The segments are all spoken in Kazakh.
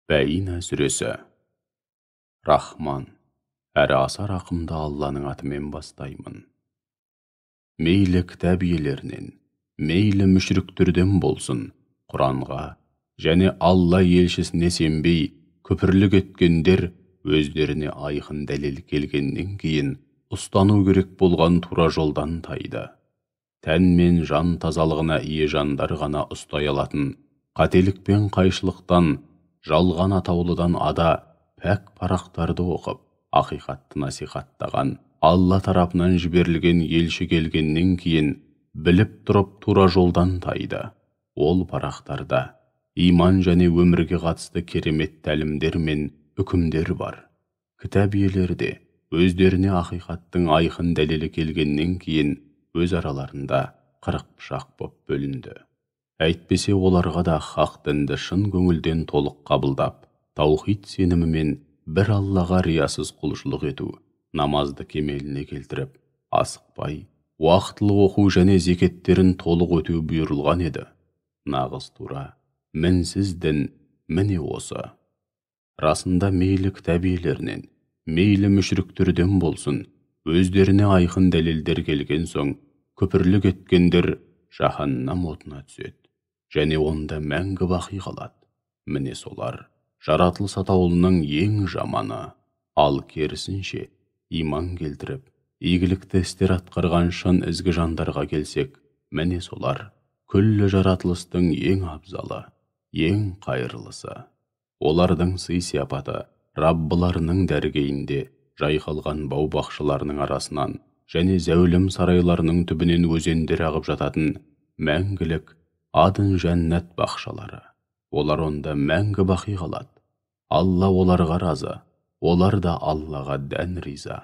Бәйина сүресі. Рахман, әрі аса рақымды Алланың атымен бастаймын. Мейлі кітап иелерінен, мейлі мүшріктерден болсын, Құранға және Алла елшісіне сенбей, күпірлік еткендер өздеріне айқын дәлел келгеннен кейін ұстану керек болған тура жолдан тайды. Тән мен жан тазалығына ие жандар ғана ұстай алатын, қателік пен қайшылықтан, жалған атаулыдан ада пәк парақтарды оқып, ақиқатты насихаттаған, Алла тарапынан жіберілген елші келгеннен кейін біліп тұрып тура жолдан тайды. Ол парақтарда иман және өмірге қатысты керемет тәлімдер мен үкімдер бар. Кітап иелері өздеріне ақиқаттың айқын дәлелі келгеннен кейін өз араларында қырық пышақ боп бөлінді. Әйтпесе оларға да хақ дінді шын көңілден толық қабылдап, таухид сенімімен бір Аллаға риясыз құлшылық ету, намазды кемеліне келтіріп, асықпай, уақытылы оқу және зекеттерін толық өтеу бұйырылған еді. Нағыз тура, мінсіз дін міне осы. Расында мейлі кітап иелерінен, мейлі мүшріктерден болсын, өздеріне айқын дәлелдер келген соң, күпірлік еткендер жаһаннам отына түседі, және онда мәңгі бақи қалады. Міне солар жаратылыс атаулының ең жаманы. Ал керісінше, иман келтіріп, игілікті істер атқарған шын ізгі жандарға келсек, міне солар күллі жаратылыстың ең абзалы, ең қайырлысы. Олардың сый-сияпаты Раббыларының дәргейінде, жайқалған бау-бақшаларының арасынан және зәулім сарайларының түбінен өзендер ағып жататын мәңгілік адын жәннат бақшалары. Олар онда мәңгі бақи қалады. Алла оларға разы, олар да Аллаға дән риза.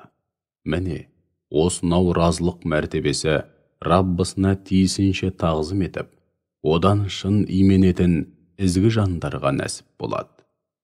Міне, осынау разылық мәртебесі Раббысына тиісінше тағзым етіп, одан шын именетін ізгі жандарға нәсіп болады.